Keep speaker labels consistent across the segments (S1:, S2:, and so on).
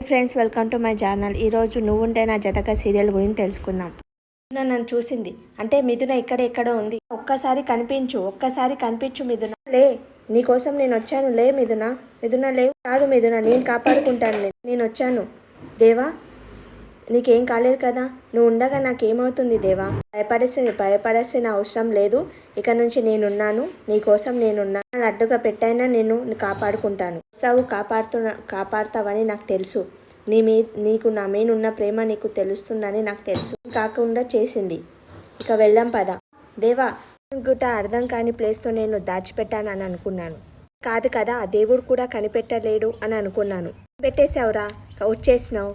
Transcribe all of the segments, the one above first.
S1: Friends, welcome to my channel. ఈరోజు నువ్వుంటే నా జతక సీరియల్ గురించి తెలుసుకుందాం. నన్ను చూసింది అంటే మిథున ఎక్కడెక్కడో ఉంది. ఒక్కసారి కనిపించు మిథున. లే, నీకోసం నేను వచ్చాను. లే మిథున. మిథున లేవు. కాదు మిథున, నేను కాపాడుకుంటాను. నేను వచ్చాను. దేవా, నీకేం కాలేదు కదా? నువ్వు ఉండగా నాకేమవుతుంది దేవా? భయపడాల్సిన అవసరం లేదు. ఇక నుంచి నేనున్నాను. నీకోసం నేనున్నాను. అడ్డుగా పెట్టైనా నేను కాపాడుకుంటాను. కాపాడుతావని నాకు తెలుసు. నీకు నా మీనున్న ప్రేమ నీకు తెలుస్తుందని నాకు తెలుసు. కాకుండా చేసింది. ఇక వెళ్దాం పద. దేవా, గుట్ట అర్థం కాని ప్లేస్తో నేను దాచిపెట్టాను అని అనుకున్నాను. కాదు కదా, ఆ దేవుడు కూడా కనిపెట్టలేడు అని అనుకున్నాను. పెట్టేశావురా, వచ్చేసినావు.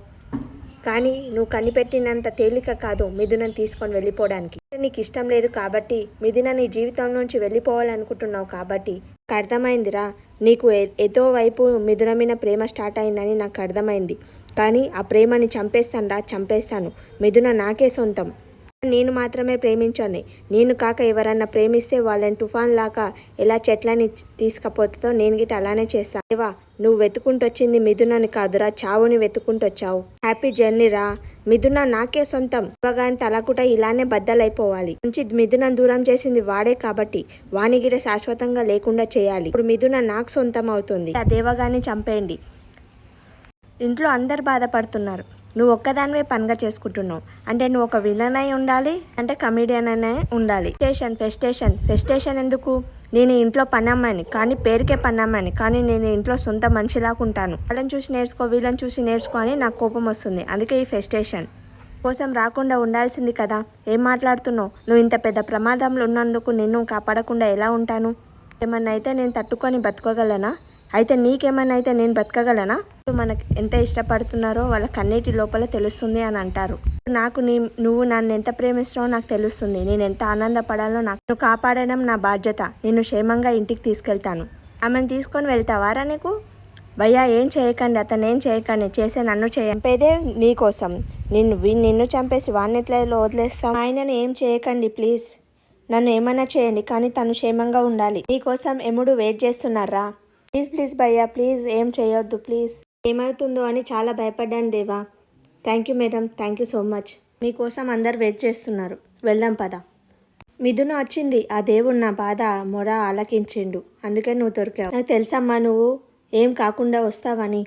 S1: కానీ నువ్వు కనిపెట్టినంత తేలిక కాదు మిథునని తీసుకొని వెళ్ళిపోవడానికి. నీకు ఇష్టం లేదు కాబట్టి, మిథున నీ జీవితం నుంచి వెళ్ళిపోవాలనుకుంటున్నావు కాబట్టి. నాకు అర్థమైందిరా, నీకు ఏదో వైపు మిథున మీద ప్రేమ స్టార్ట్ అయిందని నాకు అర్థమైంది. కానీ ఆ ప్రేమని చంపేస్తాను. మిథున నాకే సొంతం. నేను మాత్రమే ప్రేమించాను. నేను కాక ఎవరన్నా ప్రేమిస్తే వాళ్ళని తుఫాన్ లాగా ఎలా చెట్లని తీసుకపోతుందో నేను గిట్ట అలానే చేస్తాను. దేవా, నువ్వు వెతుకుంటొచ్చింది మిథునని కాదురా, చావుని వెతుకుంటొచ్చావు. హ్యాపీ జర్నీ రా. మిథున నాకే సొంతం. ఇవ్వగాని తలకుట ఇలానే బద్దలైపోవాలి. నుంచి మిథున దూరం చేసింది వాడే కాబట్టి వాని గిట శాశ్వతంగా లేకుండా చేయాలి. ఇప్పుడు మిథున నాకు సొంతం అవుతుంది. ఆ దేవగాన్ని చంపేయండి. ఇంట్లో అందరు బాధపడుతున్నారు. నువ్వు ఒక్కదానివే పనిగా చేసుకుంటున్నావు. అంటే నువ్వు ఒక విలన్ అయి ఉండాలి, అంటే కమెడియన్ అనే ఉండాలి. ఫెస్టేషన్ ఎందుకు? నేను ఇంట్లో పనమ్మాని, కానీ పేరుకే పనమ్మాని, కానీ నేను ఇంట్లో సొంత మనిషిలాగా ఉంటాను. వాళ్ళని చూసి నేర్చుకో, వీళ్ళని చూసి నేర్చుకో అని నాకు కోపం వస్తుంది. అందుకే ఈ ఫెస్టేషన్ కోసం రాకుండా ఉండాల్సింది కదా. ఏం మాట్లాడుతున్నావు? నువ్వు ఇంత పెద్ద ప్రమాదంలో ఉన్నందుకు నిన్ను కాపాడకుండా ఎలా ఉంటాను? ఏమన్నా అయితే నేను తట్టుకొని బతకగలనా? అయితే నీకేమన్నా అయితే నేను బతకగలనా? మనకు ఎంత ఇష్టపడుతున్నారో వాళ్ళ కన్నీటి లోపల తెలుస్తుంది అని అంటారు. నువ్వు నన్ను ఎంత ప్రేమిస్తున్నావో నాకు తెలుస్తుంది. నేను ఎంత ఆనందపడాలో నాకు కాపాడడం నా బాధ్యత. నేను క్షేమంగా ఇంటికి తీసుకెళ్తాను. ఆమెను తీసుకొని వెళ్తావారా? నీకు భయ్యా, ఏం చేయకండి, అతను ఏం చేయకండి, చేసే నన్ను చంపేదే నీకోసం. నిన్ను చంపేసి వాడిని ఎట్లా వదిలేస్తాం? ఆయనను ఏం చేయకండి ప్లీజ్. నన్ను ఏమైనా చేయండి, కానీ తను క్షేమంగా ఉండాలి. నీకోసం ఎముడు వెయిట్ చేస్తున్నారా? ప్లీజ్ భయ్యా, ప్లీజ్ ఏం చేయొద్దు ప్లీజ్. ఏమవుతుందో అని చాలా భయపడ్డాను దేవా. Thank you madam, thank you so much. మీకోసం అందరు వెయిట్ చేస్తున్నారు. వెళ్దాం పద. మిథున వచ్చింది. ఆ దేవుడు నా బాధ మొర ఆలకించిండు. అందుకే నువ్వు దొరికావు. నాకు తెలుసమ్మా నువ్వు ఏం కాకుండా వస్తావని.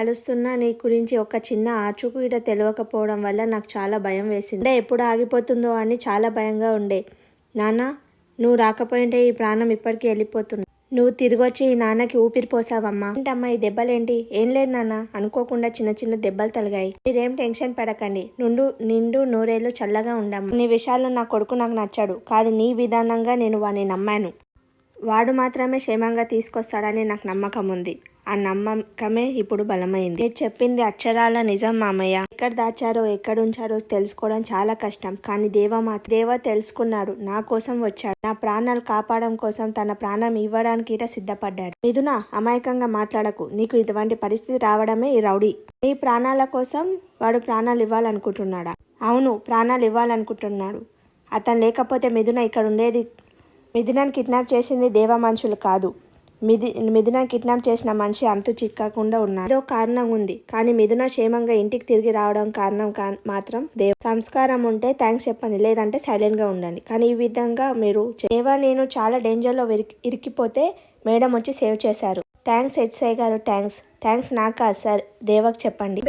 S1: కలుస్తున్నా నీ గురించి ఒక చిన్న ఆచూకు ఇట తెలియకపోవడం వల్ల నాకు చాలా భయం వేసింది. ఎప్పుడు ఆగిపోతుందో అని చాలా భయంగా ఉండే. నాన్న, నువ్వు రాకపోయింటే ఈ ప్రాణం ఇప్పటికీ వెళ్ళిపోతుంది. నువ్వు తిరిగొచ్చి ఈ నాన్నకి ఊపిరి పోసావమ్మా. ఏంటమ్మా ఈ దెబ్బలేంటి? ఏం లేదు నాన్న, అనుకోకుండా చిన్న దెబ్బలు తలిగాయి. మీరేం టెన్షన్ పడకండి. నిండు నూరేళ్ళు చల్లగా ఉండమ్మా. నీ విషయాల్లో నా కొడుకు నాకు నచ్చాడు. కాదు, నీ విధానంగా నేను వాడిని నమ్మాను. వాడు మాత్రమే క్షేమంగా తీసుకొస్తాడని నాకు నమ్మకం ఉంది. ఆ నమ్మకమే ఇప్పుడు బలమైంది. మీరు చెప్పింది అక్షరాల నిజం మామయ్య. ఎక్కడ దాచారో ఎక్కడుంచారో తెలుసుకోవడం చాలా కష్టం. కానీ దేవ తెలుసుకున్నాడు. నా కోసం వచ్చాడు. నా ప్రాణాలు కాపాడడం కోసం తన ప్రాణం ఇవ్వడానికి సిద్ధపడ్డాడు. మిథున, అమాయకంగా మాట్లాడకు. నీకు ఇటువంటి పరిస్థితి రావడమే ఈ రౌడీ. నీ ప్రాణాల కోసం వాడు ప్రాణాలు ఇవ్వాలనుకుంటున్నాడా? అవును, ప్రాణాలు ఇవ్వాలనుకుంటున్నాడు. అతను లేకపోతే మిథున ఇక్కడ ఉండేది. మిథునని కిడ్నాప్ చేసింది దేవ మనుషులు కాదు. మిథున కిడ్నాప్ చేసిన మనిషి అంతు చిక్కకుండా ఉన్నాడు. ఏదో కారణం ఉంది. కానీ మిథున క్షేమంగా ఇంటికి తిరిగి రావడం కారణం మాత్రం దేవ. సంస్కారం ఉంటే థ్యాంక్స్ చెప్పండి, లేదంటే సైలెంట్ గా ఉండండి. కానీ ఈ విధంగా మీరు దేవ, నేను చాలా డేంజర్లో ఇరికిపోతే మేడం వచ్చి సేవ్ చేశారు. థ్యాంక్స్ హెచ్ఐ గారు. థ్యాంక్స్ నాకు కాదు సార్, దేవకు చెప్పండి.